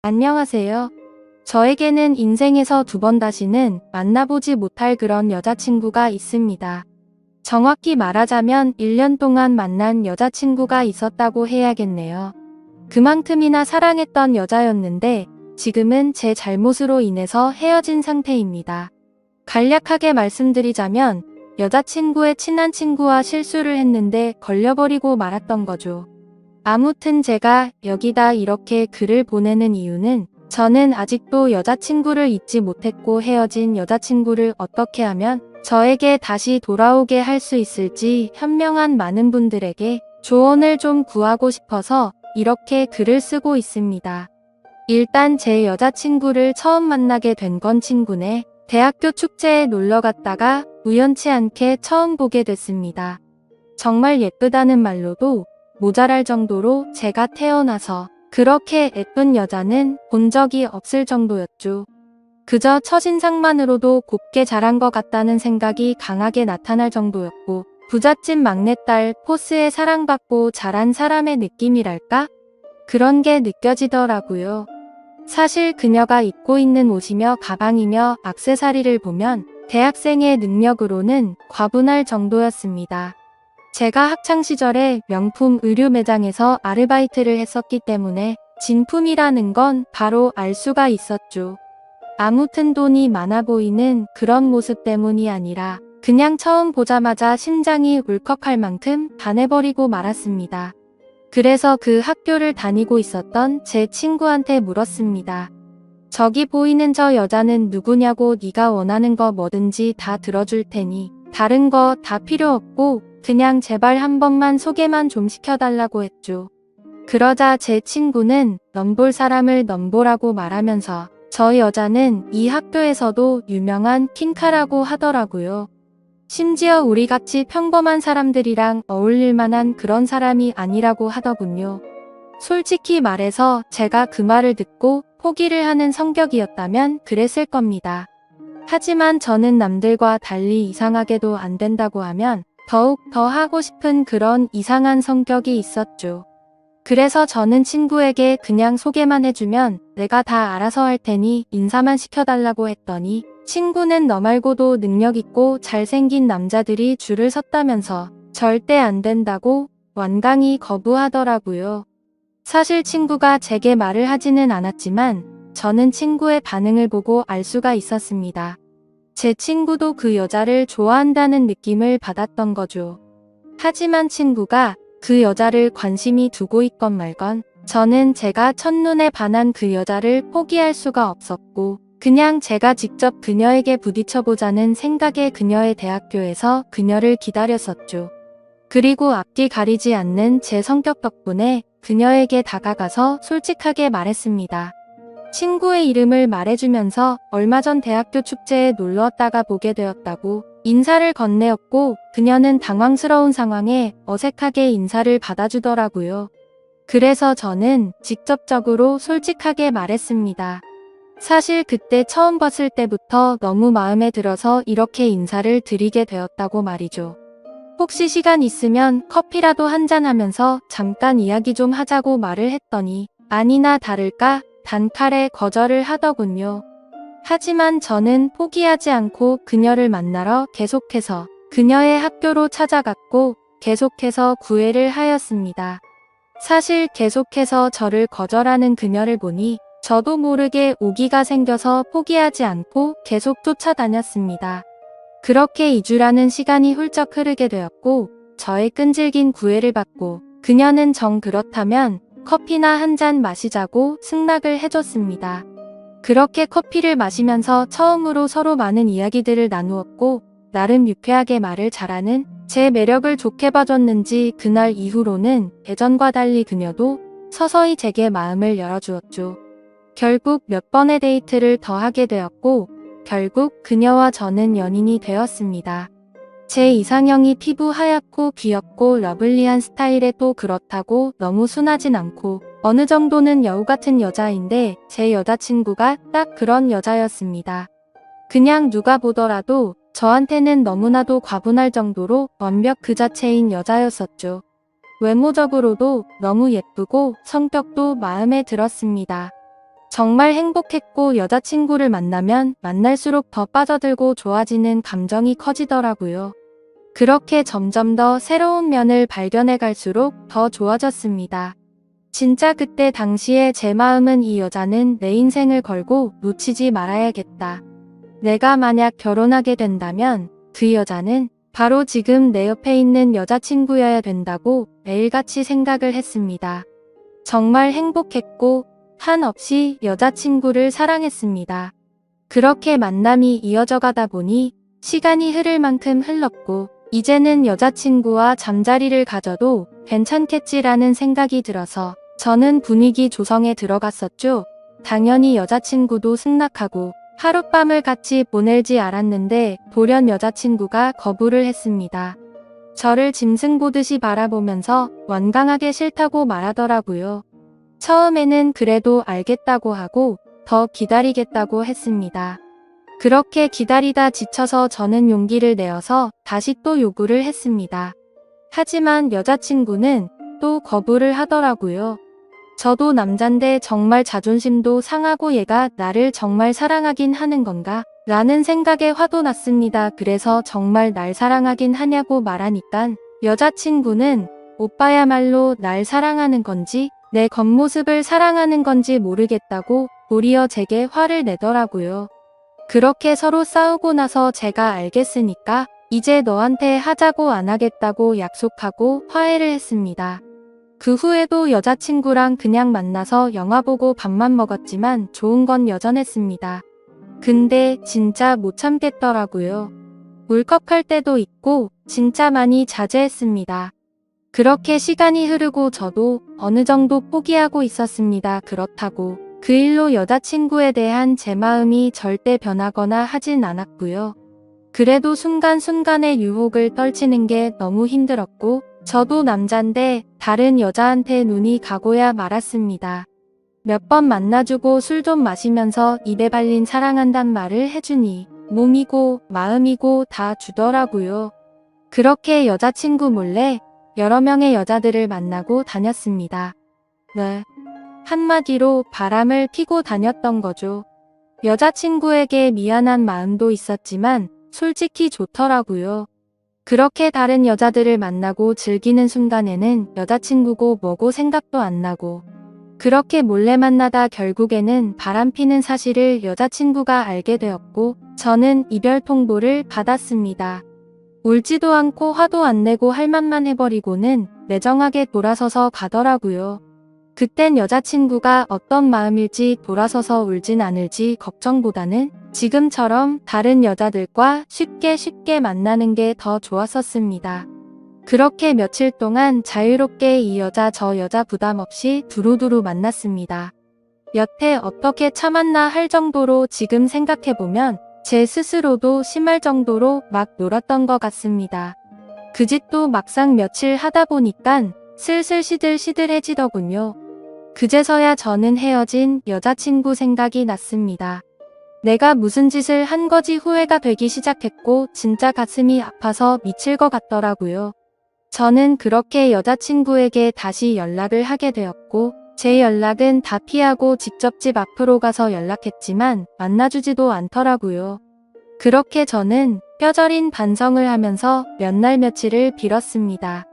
안녕하세요. 저에게는 인생에서 두 번 다시는 만나보지 못할 그런 여자친구가 있습니다. 정확히 말하자면 1년 동안 만난 여자친구가 있었다고 해야겠네요. 그만큼이나 사랑했던 여자였는데 지금은 제 잘못으로 인해서 헤어진 상태입니다. 간략하게 말씀드리자면 여자친구의 친한 친구와 실수를 했는데 걸려버리고 말았던 거죠. 아무튼 제가 여기다 이렇게 글을 보내는 이유는 저는 아직도 여자친구를 잊지 못했고 헤어진 여자친구를 어떻게 하면 저에게 다시 돌아오게 할 수 있을지 현명한 많은 분들에게 조언을 좀 구하고 싶어서 이렇게 글을 쓰고 있습니다. 일단 제 여자친구를 처음 만나게 된 건 친구네 대학교 축제에 놀러 갔다가 우연치 않게 처음 보게 됐습니다. 정말 예쁘다는 말로도 모자랄 정도로 제가 태어나서 그렇게 예쁜 여자는 본 적이 없을 정도였죠. 그저 첫인상만으로도 곱게 자란 것 같다는 생각이 강하게 나타날 정도였고 부잣집 막내딸 포스에 사랑받고 자란 사람의 느낌이랄까? 그런 게 느껴지더라고요. 사실 그녀가 입고 있는 옷이며 가방이며 액세서리를 보면 대학생의 능력으로는 과분할 정도였습니다. 제가 학창시절에 명품 의류 매장에서 아르바이트를 했었기 때문에 진품이라는 건 바로 알 수가 있었죠. 아무튼 돈이 많아 보이는 그런 모습 때문이 아니라 그냥 처음 보자마자 심장이 울컥할 만큼 반해버리고 말았습니다. 그래서 그 학교를 다니고 있었던 제 친구한테 물었습니다. 저기 보이는 저 여자는 누구냐고 네가 원하는 거 뭐든지 다 들어줄 테니 다른 거 다 필요 없고 그냥 제발 한 번만 소개만 좀 시켜달라고 했죠. 그러자 제 친구는 넘볼 사람을 넘보라고 말하면서 저 여자는 이 학교에서도 유명한 퀸카라고 하더라고요. 심지어 우리같이 평범한 사람들이랑 어울릴 만한 그런 사람이 아니라고 하더군요. 솔직히 말해서 제가 그 말을 듣고 포기를 하는 성격이었다면 그랬을 겁니다. 하지만 저는 남들과 달리 이상하게도 안 된다고 하면 더욱 더 하고 싶은 그런 이상한 성격이 있었죠. 그래서 저는 친구에게 그냥 소개만 해주면 내가 다 알아서 할 테니 인사만 시켜달라고 했더니 친구는 너 말고도 능력 있고 잘생긴 남자들이 줄을 섰다면서 절대 안 된다고 완강히 거부하더라고요. 사실 친구가 제게 말을 하지는 않았지만 저는 친구의 반응을 보고 알 수가 있었습니다. 제 친구도 그 여자를 좋아한다는 느낌을 받았던 거죠. 하지만 친구가 그 여자를 관심이 두고 있건 말건 저는 제가 첫눈에 반한 그 여자를 포기할 수가 없었고 그냥 제가 직접 그녀에게 부딪혀보자는 생각에 그녀의 대학교에서 그녀를 기다렸었죠. 그리고 앞뒤 가리지 않는 제 성격 덕분에 그녀에게 다가가서 솔직하게 말했습니다. 친구의 이름을 말해주면서 얼마 전 대학교 축제에 놀러 왔다가 보게 되었다고 인사를 건네었고 그녀는 당황스러운 상황에 어색하게 인사를 받아주더라고요. 그래서 저는 직접적으로 솔직하게 말했습니다. 사실 그때 처음 봤을 때부터 너무 마음에 들어서 이렇게 인사를 드리게 되었다고 말이죠. 혹시 시간 있으면 커피라도 한잔 하면서 잠깐 이야기 좀 하자고 말을 했더니 아니나 다를까 단칼에 거절을 하더군요. 하지만 저는 포기하지 않고 그녀를 만나러 계속해서 그녀의 학교로 찾아갔고 계속해서 구애를 하였습니다. 사실 계속해서 저를 거절하는 그녀를 보니 저도 모르게 오기가 생겨서 포기하지 않고 계속 쫓아다녔습니다. 그렇게 2주라는 시간이 훌쩍 흐르게 되었고 저의 끈질긴 구애를 받고 그녀는 정 그렇다면 커피나 한 잔 마시자고 승낙을 해줬습니다. 그렇게 커피를 마시면서 처음으로 서로 많은 이야기들을 나누었고 나름 유쾌하게 말을 잘하는 제 매력을 좋게 봐줬는지 그날 이후로는 예전과 달리 그녀도 서서히 제게 마음을 열어주었죠. 결국 몇 번의 데이트를 더 하게 되었고 결국 그녀와 저는 연인이 되었습니다. 제 이상형이 피부 하얗고 귀엽고 러블리한 스타일에 또 그렇다고 너무 순하진 않고 어느 정도는 여우 같은 여자인데 제 여자친구가 딱 그런 여자였습니다. 그냥 누가 보더라도 저한테는 너무나도 과분할 정도로 완벽 그 자체인 여자였었죠. 외모적으로도 너무 예쁘고 성격도 마음에 들었습니다. 정말 행복했고 여자친구를 만나면 만날수록 더 빠져들고 좋아지는 감정이 커지더라고요. 그렇게 점점 더 새로운 면을 발견해 갈수록 더 좋아졌습니다. 진짜 그때 당시에 제 마음은 이 여자는 내 인생을 걸고 놓치지 말아야겠다. 내가 만약 결혼하게 된다면 그 여자는 바로 지금 내 옆에 있는 여자친구여야 된다고 매일같이 생각을 했습니다. 정말 행복했고 한없이 여자친구를 사랑했습니다. 그렇게 만남이 이어져 가다 보니 시간이 흐를 만큼 흘렀고 이제는 여자친구와 잠자리를 가져도 괜찮겠지라는 생각이 들어서 저는 분위기 조성에 들어갔었죠. 당연히 여자친구도 승낙하고 하룻밤을 같이 보낼지 알았는데 돌연 여자친구가 거부를 했습니다. 저를 짐승 보듯이 바라보면서 완강하게 싫다고 말하더라고요. 처음에는 그래도 알겠다고 하고 더 기다리겠다고 했습니다. 그렇게 기다리다 지쳐서 저는 용기를 내어서 다시 또 요구를 했습니다. 하지만 여자친구는 또 거부를 하더라고요. 저도 남잔데 정말 자존심도 상하고 얘가 나를 정말 사랑하긴 하는 건가? 라는 생각에 화도 났습니다. 그래서 정말 날 사랑하긴 하냐고 말하니깐 여자친구는 오빠야말로 날 사랑하는 건지 내 겉모습을 사랑하는 건지 모르겠다고 도리어 제게 화를 내더라고요. 그렇게 서로 싸우고 나서 제가 알겠으니까 이제 너한테 하자고 안 하겠다고 약속하고 화해를 했습니다. 그 후에도 여자친구랑 그냥 만나서 영화 보고 밥만 먹었지만 좋은 건 여전했습니다. 근데 진짜 못 참겠더라고요. 울컥할 때도 있고 진짜 많이 자제했습니다. 그렇게 시간이 흐르고 저도 어느 정도 포기하고 있었습니다. 그렇다고 그 일로 여자친구에 대한 제 마음이 절대 변하거나 하진 않았고요. 그래도 순간순간의 유혹을 떨치는 게 너무 힘들었고 저도 남잔데 다른 여자한테 눈이 가고야 말았습니다. 몇 번 만나주고 술 좀 마시면서 입에 발린 사랑한단 말을 해주니 몸이고 마음이고 다 주더라고요. 그렇게 여자친구 몰래 여러 명의 여자들을 만나고 다녔습니다. 네. 한마디로 바람을 피고 다녔던 거죠. 여자친구에게 미안한 마음도 있었지만 솔직히 좋더라고요. 그렇게 다른 여자들을 만나고 즐기는 순간에는 여자친구고 뭐고 생각도 안 나고 그렇게 몰래 만나다 결국에는 바람피는 사실을 여자친구가 알게 되었고 저는 이별 통보를 받았습니다. 울지도 않고 화도 안 내고 할 말만 해버리고는 매정하게 돌아서서 가더라고요. 그땐 여자친구가 어떤 마음일지 돌아서서 울진 않을지 걱정보다는 지금처럼 다른 여자들과 쉽게 만나는 게 더 좋았었습니다. 그렇게 며칠 동안 자유롭게 이 여자 저 여자 부담 없이 두루두루 만났습니다. 여태 어떻게 참았나 할 정도로 지금 생각해보면 제 스스로도 심할 정도로 막 놀았던 것 같습니다. 그 짓도 막상 며칠 하다 보니깐 슬슬 시들시들해지더군요. 그제서야 저는 헤어진 여자친구 생각이 났습니다. 내가 무슨 짓을 한 거지 후회가 되기 시작했고 진짜 가슴이 아파서 미칠 것 같더라고요. 저는 그렇게 여자친구에게 다시 연락을 하게 되었고 제 연락은 다 피하고 직접 집 앞으로 가서 연락했지만 만나주지도 않더라고요. 그렇게 저는 뼈저린 반성을 하면서 몇 날 며칠을 빌었습니다.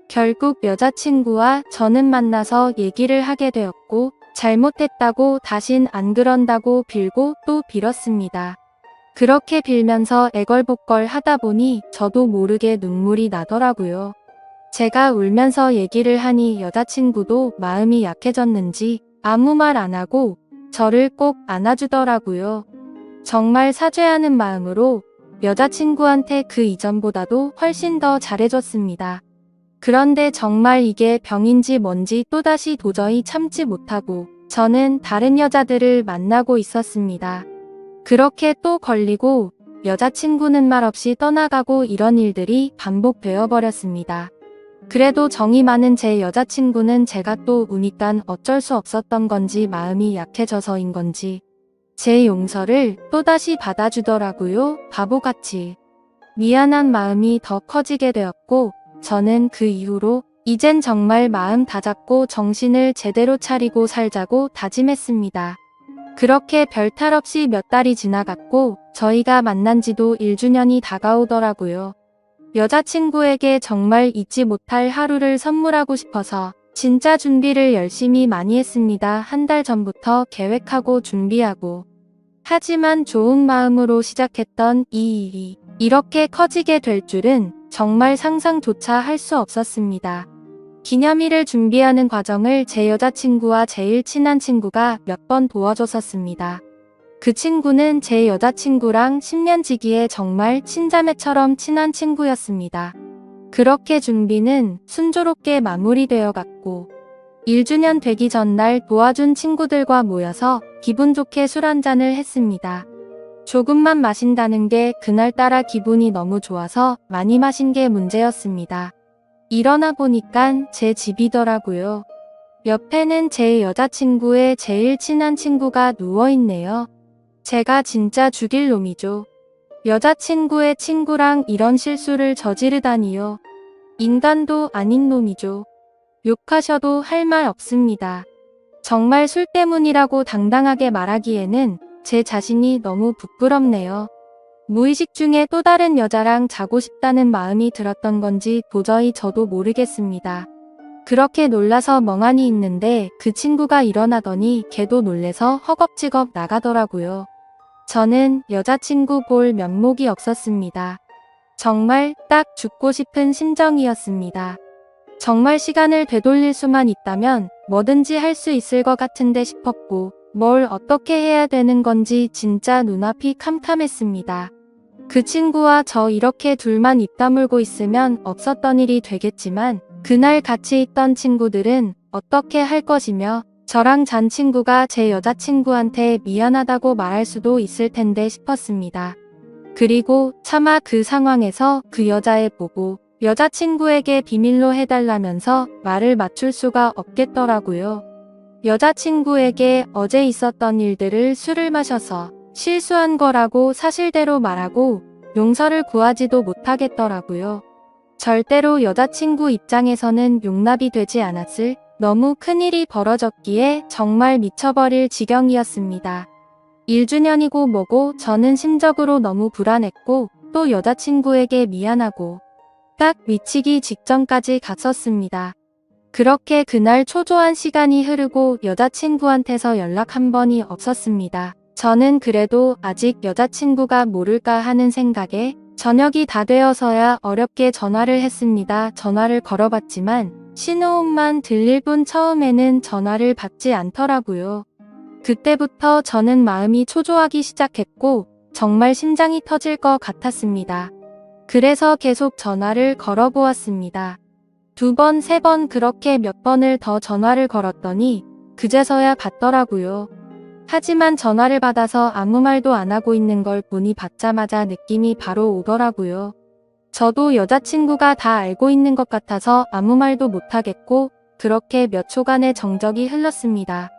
결국 여자친구와 저는 만나서 얘기를 하게 되었고 잘못했다고 다신 안 그런다고 빌고 또 빌었습니다. 그렇게 빌면서 애걸복걸 하다 보니 저도 모르게 눈물이 나더라고요. 제가 울면서 얘기를 하니 여자친구도 마음이 약해졌는지 아무 말 안 하고 저를 꼭 안아주더라고요. 정말 사죄하는 마음으로 여자친구한테 그 이전보다도 훨씬 더 잘해줬습니다. 그런데 정말 이게 병인지 뭔지 또다시 도저히 참지 못하고 저는 다른 여자들을 만나고 있었습니다. 그렇게 또 걸리고 여자친구는 말없이 떠나가고 이런 일들이 반복되어 버렸습니다. 그래도 정이 많은 제 여자친구는 제가 또 우니깐 어쩔 수 없었던 건지 마음이 약해져서인 건지 제 용서를 또다시 받아주더라고요. 바보같이. 미안한 마음이 더 커지게 되었고 저는 그 이후로 이젠 정말 마음 다잡고 정신을 제대로 차리고 살자고 다짐했습니다. 그렇게 별 탈 없이 몇 달이 지나갔고 저희가 만난 지도 1주년이 다가오더라고요. 여자친구에게 정말 잊지 못할 하루를 선물하고 싶어서 진짜 준비를 열심히 많이 했습니다. 한 달 전부터 계획하고 준비하고. 하지만 좋은 마음으로 시작했던 이 일이 이렇게 커지게 될 줄은 정말 상상조차 할 수 없었습니다. 기념일을 준비하는 과정을 제 여자친구와 제일 친한 친구가 몇 번 도와줬었습니다. 그 친구는 제 여자친구랑 10년 지기에 정말 친자매처럼 친한 친구였습니다. 그렇게 준비는 순조롭게 마무리되어 갔고 1주년 되기 전날 도와준 친구들과 모여서 기분 좋게 술 한잔을 했습니다. 조금만 마신다는 게 그날따라 기분이 너무 좋아서 많이 마신 게 문제였습니다. 일어나 보니깐 제 집이더라고요. 옆에는 제 여자친구의 제일 친한 친구가 누워있네요. 제가 진짜 죽일 놈이죠. 여자친구의 친구랑 이런 실수를 저지르다니요. 인간도 아닌 놈이죠. 욕하셔도 할 말 없습니다. 정말 술 때문이라고 당당하게 말하기에는 제 자신이 너무 부끄럽네요. 무의식 중에 또 다른 여자랑 자고 싶다는 마음이 들었던 건지 도저히 저도 모르겠습니다. 그렇게 놀라서 멍하니 있는데 그 친구가 일어나더니 걔도 놀래서 허겁지겁 나가더라고요. 저는 여자친구 볼 면목이 없었습니다. 정말 딱 죽고 싶은 심정이었습니다. 정말 시간을 되돌릴 수만 있다면 뭐든지 할 수 있을 것 같은데 싶었고 뭘 어떻게 해야 되는 건지 진짜 눈앞이 캄캄했습니다. 그 친구와 저 이렇게 둘만 입 다물고 있으면 없었던 일이 되겠지만 그날 같이 있던 친구들은 어떻게 할 것이며 저랑 잔 친구가 제 여자친구한테 미안하다고 말할 수도 있을 텐데 싶었습니다. 그리고 차마 그 상황에서 그 여자애 보고 여자친구에게 비밀로 해달라면서 말을 맞출 수가 없겠더라고요. 여자친구에게 어제 있었던 일들을 술을 마셔서 실수한 거라고 사실대로 말하고 용서를 구하지도 못하겠더라고요. 절대로 여자친구 입장에서는 용납이 되지 않았을 너무 큰일이 벌어졌기에 정말 미쳐버릴 지경이었습니다. 1주년이고 뭐고 저는 심적으로 너무 불안했고 또 여자친구에게 미안하고 딱 미치기 직전까지 갔었습니다. 그렇게 그날 초조한 시간이 흐르고 여자친구한테서 연락 한 번이 없었습니다. 저는 그래도 아직 여자친구가 모를까 하는 생각에 저녁이 다 되어서야 어렵게 전화를 했습니다. 전화를 걸어봤지만 신호음만 들릴 뿐 처음에는 전화를 받지 않더라고요. 그때부터 저는 마음이 초조하기 시작했고 정말 심장이 터질 것 같았습니다. 그래서 계속 전화를 걸어보았습니다. 2번, 3번 그렇게 몇 번을 더 전화를 걸었더니 그제서야 받더라고요. 하지만 전화를 받아서 아무 말도 안 하고 있는 걸 보니 받자마자 느낌이 바로 오더라고요. 저도 여자친구가 다 알고 있는 것 같아서 아무 말도 못하겠고 그렇게 몇 초간의 정적이 흘렀습니다.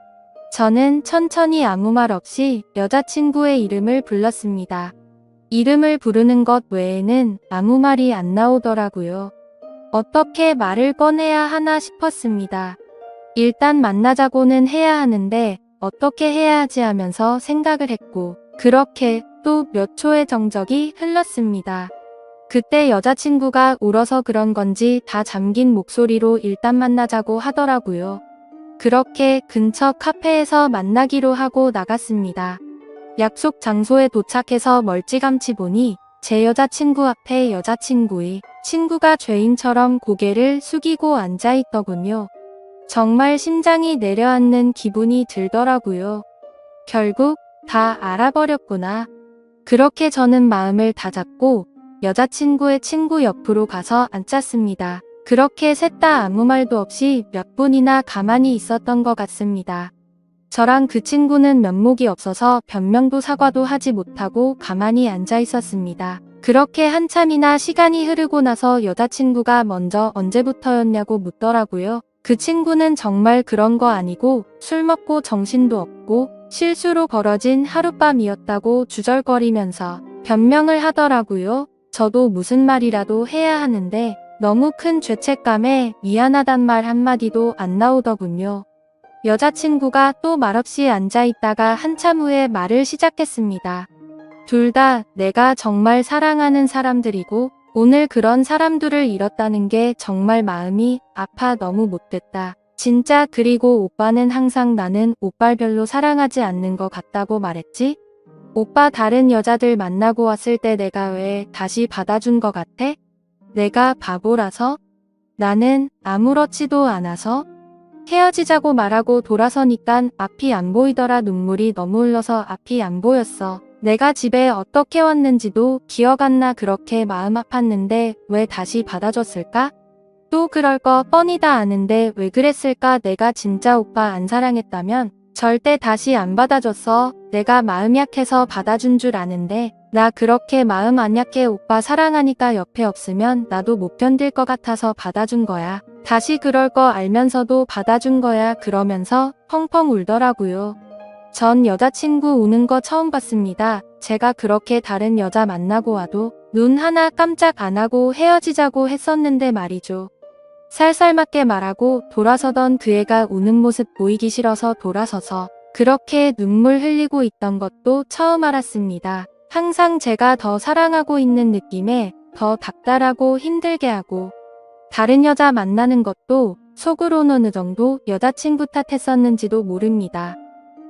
저는 천천히 아무 말 없이 여자친구의 이름을 불렀습니다. 이름을 부르는 것 외에는 아무 말이 안 나오더라고요. 어떻게 말을 꺼내야 하나 싶었습니다. 일단 만나자고는 해야 하는데 어떻게 해야 하지 하면서 생각을 했고 그렇게 또 몇 초의 정적이 흘렀습니다. 그때 여자친구가 울어서 그런 건지 다 잠긴 목소리로 일단 만나자고 하더라고요. 그렇게 근처 카페에서 만나기로 하고 나갔습니다. 약속 장소에 도착해서 멀찌감치 보니 제 여자친구 앞에 여자친구의 친구가 죄인처럼 고개를 숙이고 앉아있더군요. 정말 심장이 내려앉는 기분이 들더라고요. 결국 다 알아버렸구나. 그렇게 저는 마음을 다잡고 여자친구의 친구 옆으로 가서 앉았습니다. 그렇게 셋 다 아무 말도 없이 몇 분이나 가만히 있었던 것 같습니다. 저랑 그 친구는 면목이 없어서 변명도 사과도 하지 못하고 가만히 앉아 있었습니다. 그렇게 한참이나 시간이 흐르고 나서 여자친구가 먼저 언제부터였냐고 묻더라고요. 그 친구는 정말 그런 거 아니고 술 먹고 정신도 없고 실수로 벌어진 하룻밤이었다고 주절거리면서 변명을 하더라고요. 저도 무슨 말이라도 해야 하는데 너무 큰 죄책감에 미안하단 말 한마디도 안 나오더군요. 여자친구가 또 말없이 앉아있다가 한참 후에 말을 시작했습니다. 둘 다 내가 정말 사랑하는 사람들이고 오늘 그런 사람들을 잃었다는 게 정말 마음이 아파 너무 못됐다. 진짜. 그리고 오빠는 항상 나는 오빠를 별로 사랑하지 않는 것 같다고 말했지? 오빠 다른 여자들 만나고 왔을 때 내가 왜 다시 받아준 것 같아? 내가 바보라서? 나는 아무렇지도 않아서? 헤어지자고 말하고 돌아서니깐 앞이 안 보이더라. 눈물이 너무 흘러서 앞이 안 보였어. 내가 집에 어떻게 왔는지도 기억 안 나. 그렇게 마음 아팠는데 왜 다시 받아줬을까? 또 그럴 거 뻔히 다 아는데 왜 그랬을까? 내가 진짜 오빠 안 사랑했다면 절대 다시 안 받아줬어. 내가 마음 약해서 받아준 줄 아는데 나 그렇게 마음 안 약해. 오빠 사랑하니까 옆에 없으면 나도 못 견딜 것 같아서 받아준 거야. 다시 그럴 거 알면서도 받아준 거야. 그러면서 펑펑 울더라고요. 전 여자친구 우는 거 처음 봤습니다. 제가 그렇게 다른 여자 만나고 와도 눈 하나 깜짝 안 하고 헤어지자고 했었는데 말이죠. 살살맞게 말하고 돌아서던 그 애가 우는 모습 보이기 싫어서 돌아서서 그렇게 눈물 흘리고 있던 것도 처음 알았습니다. 항상 제가 더 사랑하고 있는 느낌에 더 닥달하고 힘들게 하고 다른 여자 만나는 것도 속으로는 어느 정도 여자친구 탓했었는지도 모릅니다.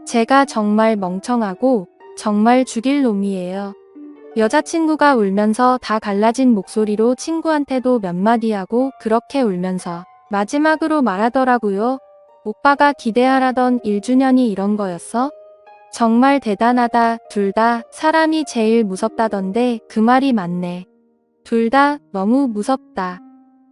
제가 정말 멍청하고 정말 죽일 놈이에요. 여자친구가 울면서 다 갈라진 목소리로 친구한테도 몇 마디 하고 그렇게 울면서 마지막으로 말하더라고요. 오빠가 기대하라던 1주년이 이런 거였어? 정말 대단하다. 둘 다 사람이 제일 무섭다던데 그 말이 맞네. 둘 다 너무 무섭다.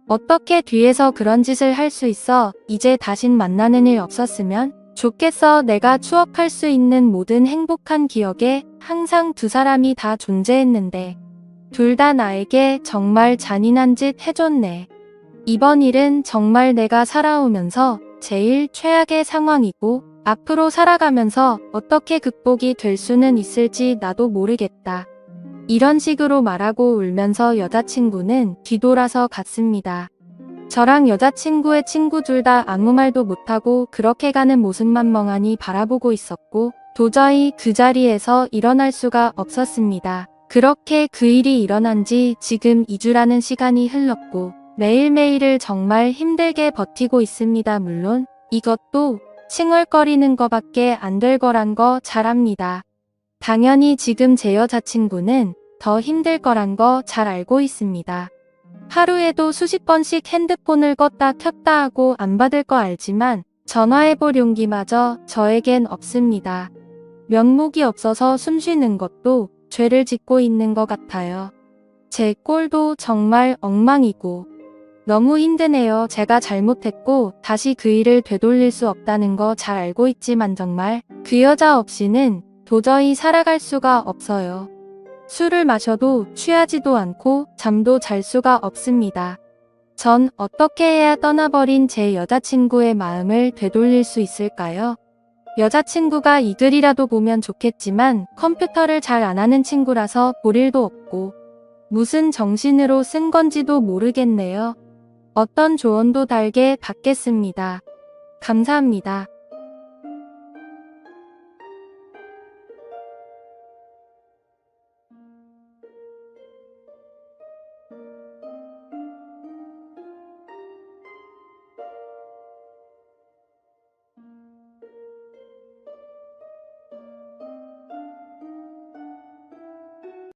어떻게 뒤에서 그런 짓을 할 수 있어? 이제 다신 만나는 일 없었으면 좋겠어. 내가 추억할 수 있는 모든 행복한 기억에 항상 두 사람이 다 존재했는데 둘 다 나에게 정말 잔인한 짓 해줬네. 이번 일은 정말 내가 살아오면서 제일 최악의 상황이고 앞으로 살아가면서 어떻게 극복이 될 수는 있을지 나도 모르겠다. 이런 식으로 말하고 울면서 여자친구는 뒤돌아서 갔습니다. 저랑 여자친구의 친구 둘 다 아무 말도 못하고 그렇게 가는 모습만 멍하니 바라보고 있었고 도저히 그 자리에서 일어날 수가 없었습니다. 그렇게 그 일이 일어난 지 지금 2주라는 시간이 흘렀고 매일매일을 정말 힘들게 버티고 있습니다. 물론 이것도 칭얼거리는 거밖에 안 될 거란 거 잘 압니다. 당연히 지금 제 여자친구는 더 힘들 거란 거 잘 알고 있습니다. 하루에도 수십 번씩 핸드폰을 껐다 켰다 하고 안 받을 거 알지만 전화해볼 용기마저 저에겐 없습니다. 면목이 없어서 숨쉬는 것도 죄를 짓고 있는 것 같아요. 제 꼴도 정말 엉망이고 너무 힘드네요. 제가 잘못했고 다시 그 일을 되돌릴 수 없다는 거 잘 알고 있지만 정말 그 여자 없이는 도저히 살아갈 수가 없어요. 술을 마셔도 취하지도 않고 잠도 잘 수가 없습니다. 전 어떻게 해야 떠나버린 제 여자친구의 마음을 되돌릴 수 있을까요? 여자친구가 이 글이라도 보면 좋겠지만 컴퓨터를 잘 안 하는 친구라서 볼 일도 없고 무슨 정신으로 쓴 건지도 모르겠네요. 어떤 조언도 달게 받겠습니다. 감사합니다.